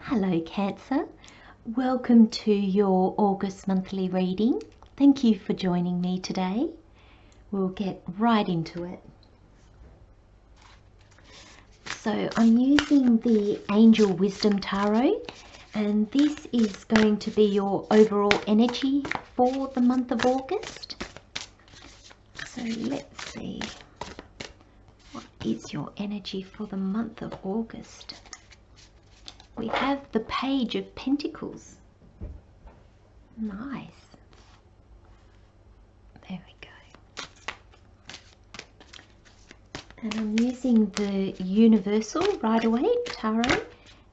Hello Cancer, welcome to your August monthly reading. Thank you for joining me today. We'll get right into it. So I'm using the Angel Wisdom Tarot, and this is going to be your overall energy for the month of August. So let's see, what is your energy for the month of August? We have the Page of Pentacles. Nice. There we go. And I'm using the Universal Radleigh Tarot,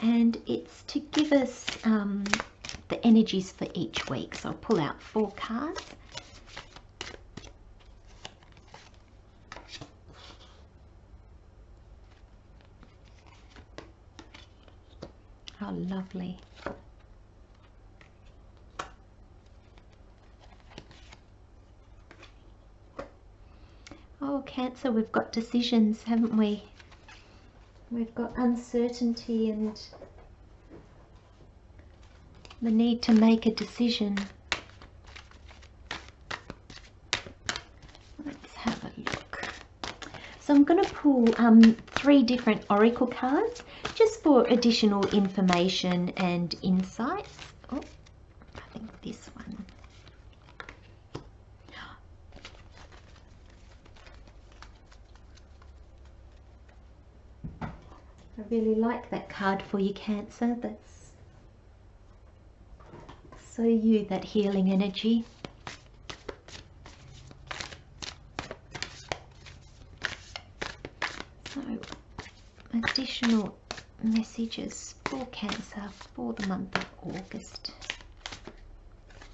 and it's to give us the energies for each week. So I'll pull out 4 cards. Oh, lovely. Oh, Cancer, we've got decisions, haven't we? We've got uncertainty and the need to make a decision. Let's have a look. So I'm going to pull 3 different oracle cards just for additional information and insights. Oh, I think this one. I really like that card for you, Cancer. That's so you, that healing energy. So additional messages for Cancer for the month of August.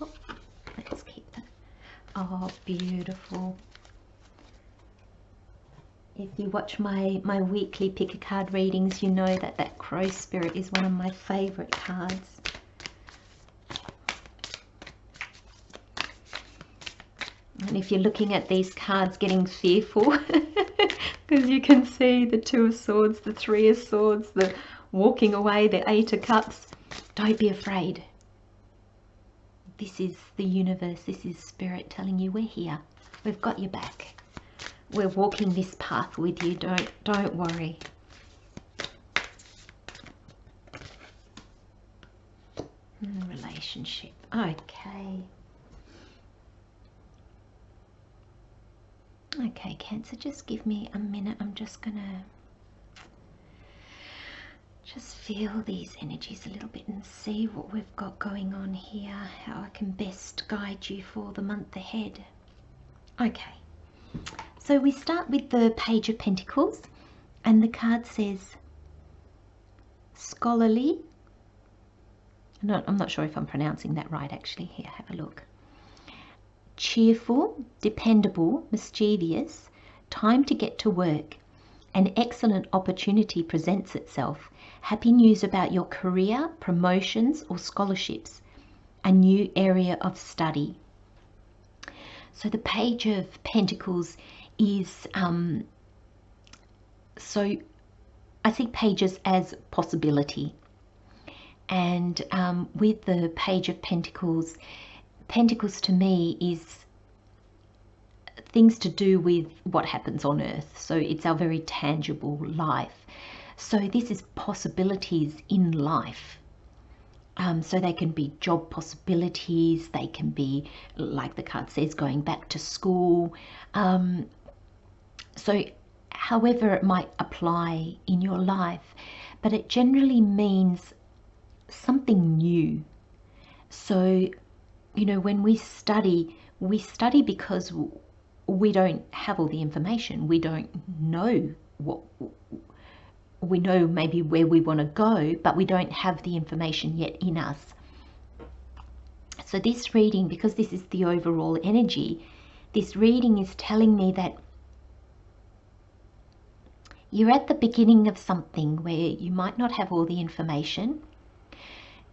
Oh, let's keep that. Oh, beautiful. If you watch my weekly pick a card readings, you know that that Crow Spirit is one of my favorite cards. And if you're looking at these cards getting fearful, because you can see the 2 of Swords, the 3 of Swords, the walking away, the 8 of Cups, don't be afraid. This is the universe, this is Spirit telling you we're here. We've got your back. We're walking this path with you, don't worry. Relationship, okay. Okay, Cancer, just give me a minute. I'm just gonna just feel these energies a little bit and see what we've got going on here, how I can best guide you for the month ahead. Okay, so we start with the Page of Pentacles, and the card says scholarly. No, I'm not sure if I'm pronouncing that right actually. Here, have a look. Cheerful, dependable, mischievous, time to get to work. An excellent opportunity presents itself. Happy news about your career, promotions or scholarships. A new area of study. So the Page of Pentacles is, so I see pages as possibility. And with the Page of Pentacles, Pentacles to me is things to do with what happens on earth. So it's our very tangible life. So this is possibilities in life. So they can be job possibilities, they can be, like the card says, going back to school. So however it might apply in your life, but it generally means something new. So, you know, when we study because we don't have all the information. We don't know what, we know maybe where we want to go, but we don't have the information yet in us. So this reading, because this is the overall energy, this reading is telling me that you're at the beginning of something where you might not have all the information.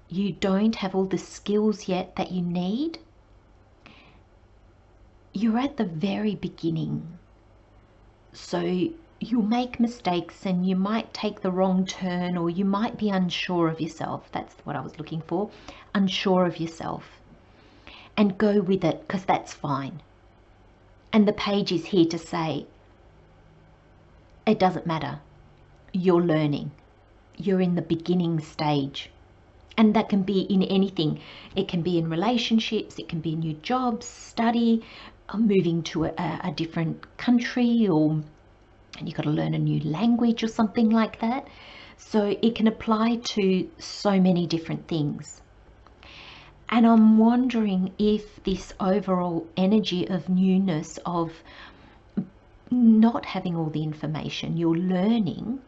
You don't have all the skills yet that you need. You're at the very beginning. So you'll make mistakes and you might take the wrong turn, or you might be unsure of yourself. That's what I was looking for, unsure of yourself. And go with it, because that's fine. And the page is here to say, it doesn't matter. You're learning. You're in the beginning stage. And that can be in anything. It can be in relationships, it can be in new jobs, study, moving to a different country, or and you've got to learn a new language or something like that. So it can apply to so many different things. And I'm wondering if this overall energy of newness, of not having all the information, you're learning,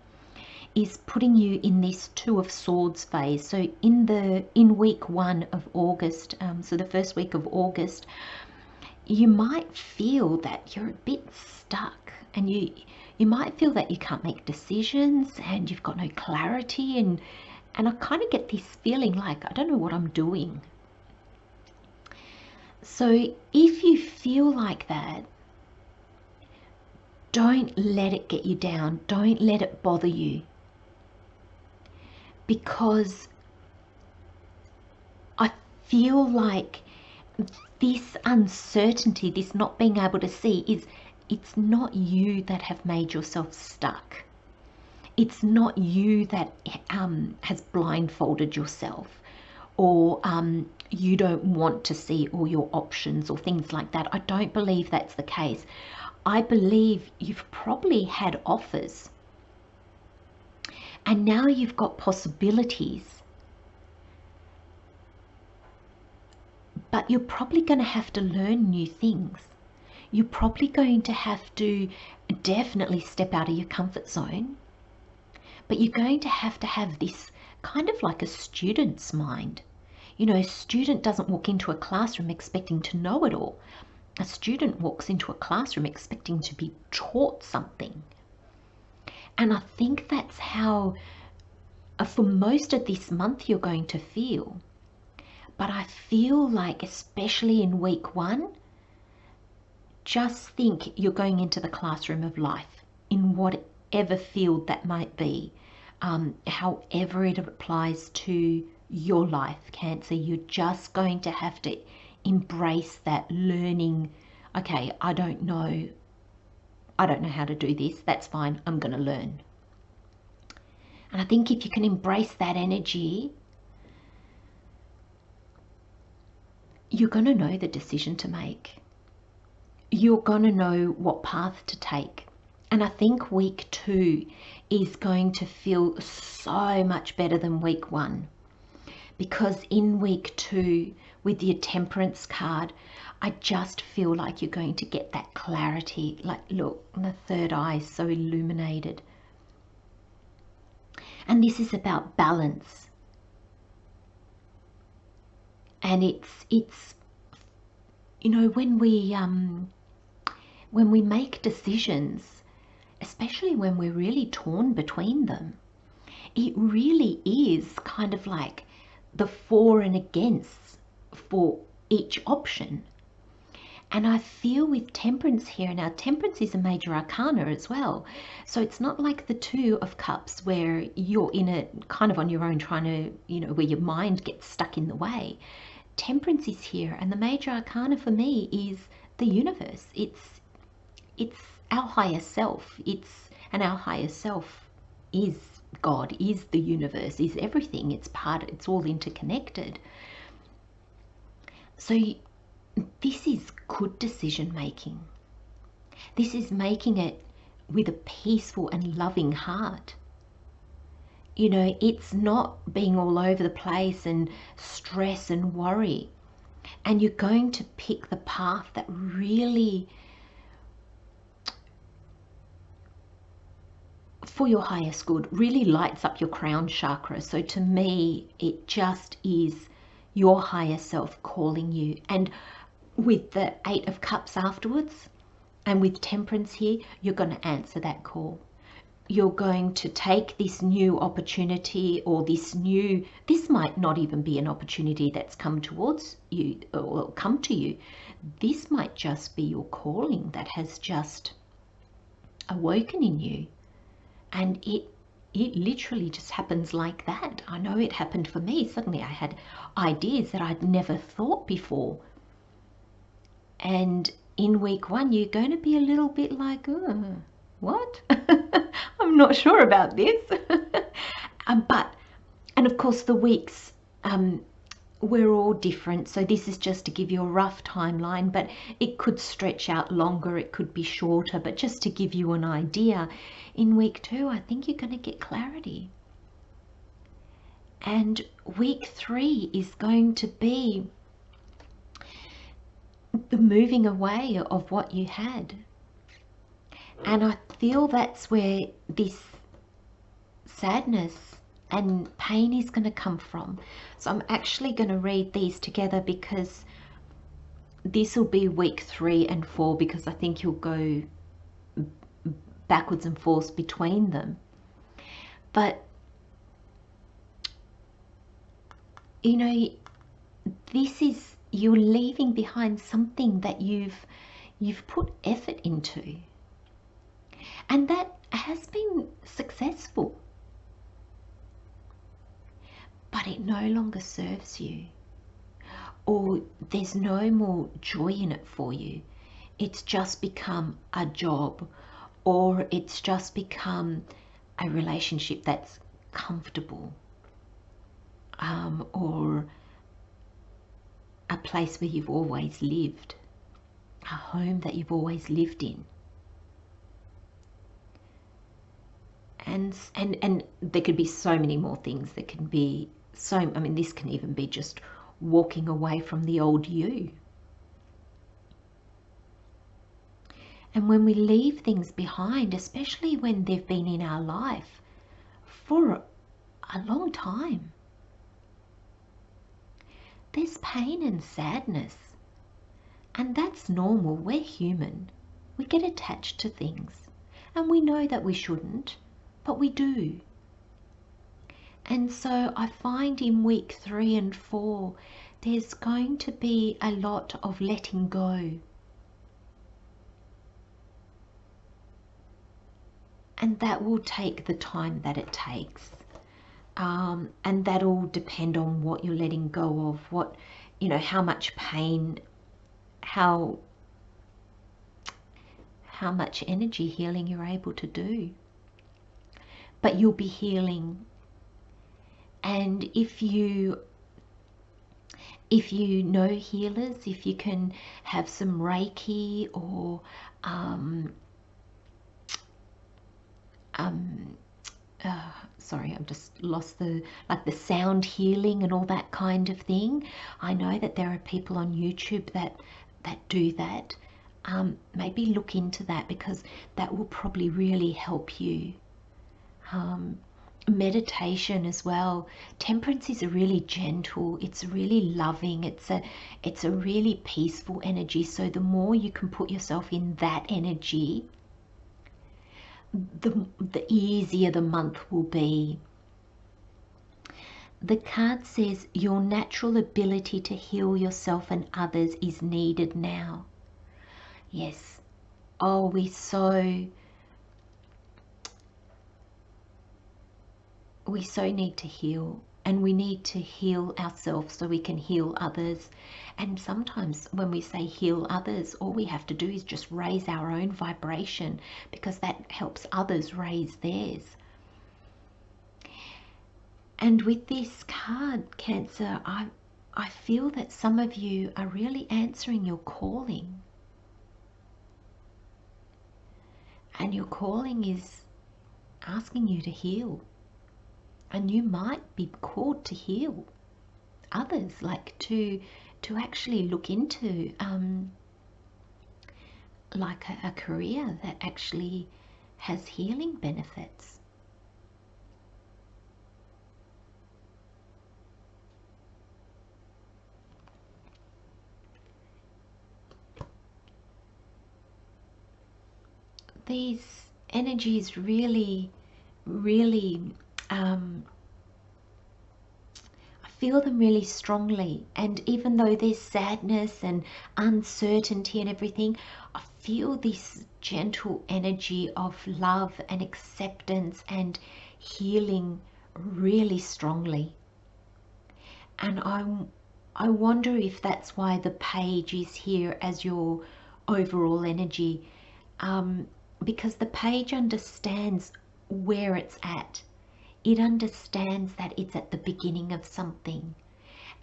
is putting you in this Two of Swords phase. So in week 1 of August, so the first week of August, you might feel that you're a bit stuck, and you might feel that you can't make decisions and you've got no clarity, and I kind of get this feeling like, I don't know what I'm doing. So if you feel like that, don't let it get you down. Don't let it bother you. Because I feel like this uncertainty, this not being able to see, it's not you that have made yourself stuck. It's not you that has blindfolded yourself, or you don't want to see all your options or things like that. I don't believe that's the case. I believe you've probably had offers, and now you've got possibilities, but you're probably going to have to learn new things. You're probably going to have to definitely step out of your comfort zone, but you're going to have this kind of like a student's mind. You know, a student doesn't walk into a classroom expecting to know it all. A student walks into a classroom expecting to be taught something. And I think that's how, for most of this month, you're going to feel. But I feel like, especially in week 1, just think you're going into the classroom of life, in whatever field that might be, however it applies to your life, Cancer. You're just going to have to embrace that learning. Okay, I don't know how to do this. That's fine. I'm going to learn. And I think if you can embrace that energy, you're going to know the decision to make. You're going to know what path to take. And I think week 2 is going to feel so much better than week 1. Because in week 2, with your Temperance card, I just feel like you're going to get that clarity. Like, look, the third eye is so illuminated. And this is about balance. And it's you know, when we make decisions, especially when we're really torn between them, it really is kind of like the for and against for each option. And I feel with Temperance here, now Temperance is a major arcana as well. So it's not like the Two of Cups where you're in it kind of on your own, trying to, you know, where your mind gets stuck in the way. Temperance is here, and the major arcana for me is the universe. It's our higher self. And our higher self is God, is the universe, is everything. It's all interconnected. So this is good decision making. This is making it with a peaceful and loving heart. You know, it's not being all over the place and stress and worry. And you're going to pick the path that really, for your highest good, really lights up your crown chakra. So to me, it just is your higher self calling you. And with the 8 of Cups afterwards, and with Temperance here, you're going to answer that call. You're going to take this new opportunity, or this might not even be an opportunity that's come towards you or come to you. This might just be your calling that has just awoken in you. And it literally just happens like that. I know it happened for me. Suddenly I had ideas that I'd never thought before. And in week 1, you're going to be a little bit like, oh, what? I'm not sure about this. And of course the weeks, we're all different. So this is just to give you a rough timeline, but it could stretch out longer, it could be shorter, but just to give you an idea, in week 2, I think you're going to get clarity. And week 3 is going to be the moving away of what you had. And I feel that's where this sadness and pain is going to come from. So I'm actually going to read these together, because this will be week 3 and 4, because I think you'll go backwards and forwards between them. But you know, this is, you're leaving behind something that you've put effort into, and that has been successful, but it no longer serves you, or there's no more joy in it for you. It's just become a job, or it's just become a relationship that's comfortable, or a place where you've always lived, a home that you've always lived in. And there could be so many more things. There can be so, I mean, this can even be just walking away from the old you. And when we leave things behind, especially when they've been in our life for a long time, there's pain and sadness, and that's normal. We're human. We get attached to things, and we know that we shouldn't, but we do. And so I find in week 3 and 4, there's going to be a lot of letting go. And that will take the time that it takes. And that'll depend on what you're letting go of, what, you know, how much pain, how much energy healing you're able to do. But you'll be healing. And if you know healers, if you can have some Reiki, or sorry, I've just lost the sound healing and all that kind of thing. I know that there are people on YouTube that do that. Maybe look into that, because that will probably really help you. Meditation as well. Temperance is a really gentle, it's really loving, it's a really peaceful energy. So the more you can put yourself in that energy, the easier the month will be. The card says your natural ability to heal yourself and others is needed now. Yes. Oh, we so need to heal, and we need to heal ourselves so we can heal others. And sometimes when we say heal others, all we have to do is just raise our own vibration, because that helps others raise theirs. And with this card, Cancer, I feel that some of you are really answering your calling. And your calling is asking you to heal. And you might be called to heal others, like to actually look into like a career that actually has healing benefits. These energies really I feel them really strongly, and even though there's sadness and uncertainty and everything, I feel this gentle energy of love and acceptance and healing really strongly. And I wonder if that's why the page is here as your overall energy, because the page understands where it's at. It understands that it's at the beginning of something.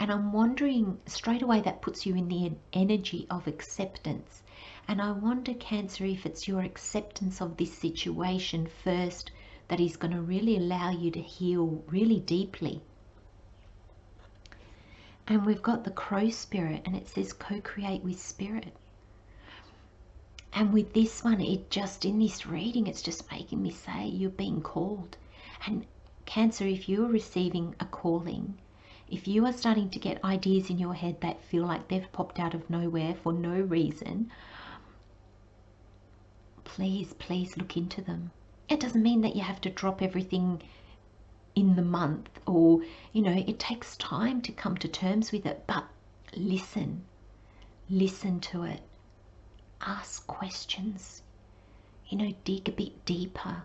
And I'm wondering, straight away that puts you in the energy of acceptance. And I wonder, Cancer, if it's your acceptance of this situation first that is going to really allow you to heal really deeply. And we've got the Crow Spirit, and it says co-create with Spirit. And with this one, it just, in this reading, it's just making me say you're being called. And Cancer, if you're receiving a calling, if you are starting to get ideas in your head that feel like they've popped out of nowhere for no reason, please, please look into them. It doesn't mean that you have to drop everything in the month, or, you know, it takes time to come to terms with it, but listen to it, ask questions, you know, dig a bit deeper.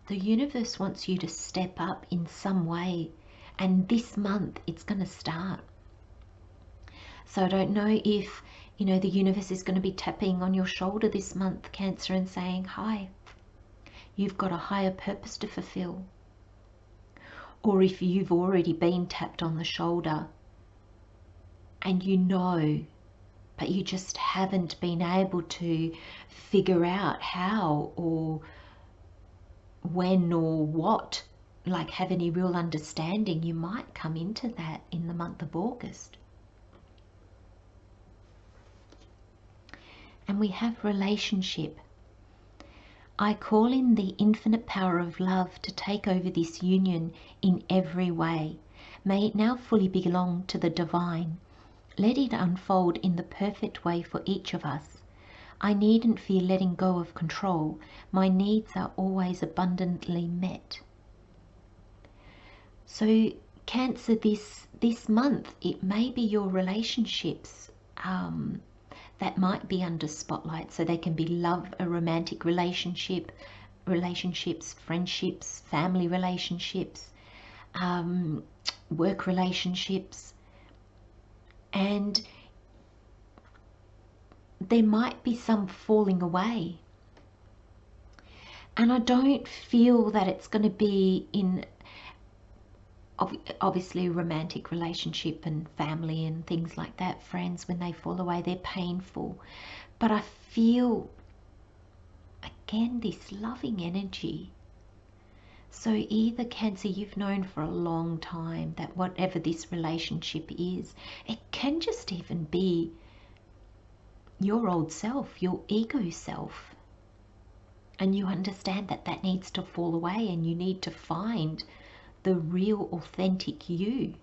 The universe wants you to step up in some way, and this month it's going to start. So I don't know if, you know, the universe is going to be tapping on your shoulder this month, Cancer, and saying, hi, you've got a higher purpose to fulfill. Or if you've already been tapped on the shoulder and you know, but you just haven't been able to figure out how or when or what, like have any real understanding, you might come into that in the month of August. And we have relationship. I call in the infinite power of love to take over this union in every way. May it now fully belong to the divine. Let it unfold in the perfect way for each of us. I needn't fear letting go of control. My needs are always abundantly met. So Cancer, this month, it may be your relationships that might be under spotlight. So they can be love, a romantic relationships, friendships, family relationships, work relationships, and there might be some falling away. And I don't feel that it's going to be in obviously a romantic relationship and family and things like that, friends, when they fall away, they're painful. But I feel, again, this loving energy. So either, Cancer, you've known for a long time that whatever this relationship is, it can just even be your old self, your ego self. And you understand that that needs to fall away and you need to find the real authentic you.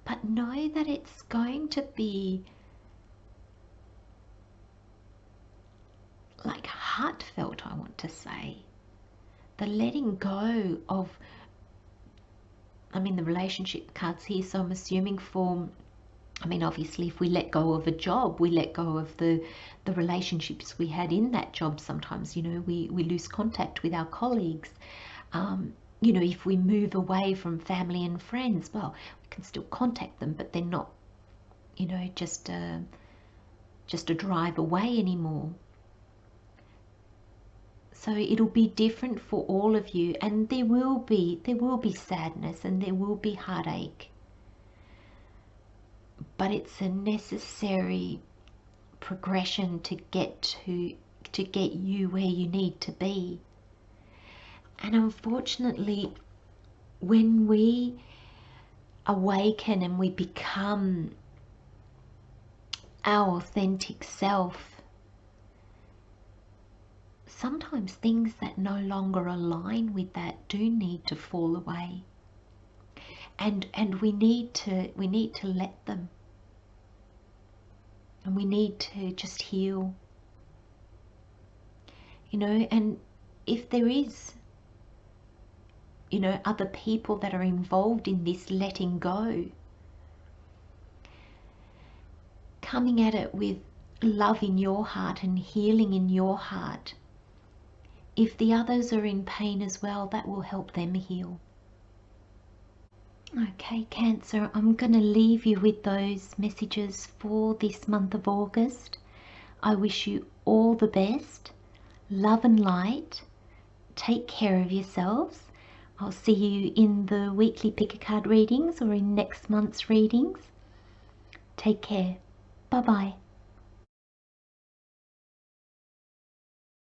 But know that it's going to be like heartfelt, I want to say. The letting go of, I mean, the relationship cards here, so I'm assuming for, I mean, obviously if we let go of a job, we let go of the relationships we had in that job. Sometimes, you know, we lose contact with our colleagues. You know, if we move away from family and friends, well, we can still contact them, but they're not, you know, just a drive away anymore. So it'll be different for all of you, and there will be sadness and there will be heartache. But it's a necessary progression to get you where you need to be. And unfortunately, when we awaken and we become our authentic self, sometimes things that no longer align with that do need to fall away. And we need to let them. And we need to just heal. You know, and if there is, you know, other people that are involved in this letting go, coming at it with love in your heart and healing in your heart. If the others are in pain as well, that will help them heal. Okay, Cancer, I'm going to leave you with those messages for this month of August. I wish you all the best, love and light. Take care of yourselves. I'll see you in the weekly pick-a-card readings or in next month's readings. Take care. Bye-bye.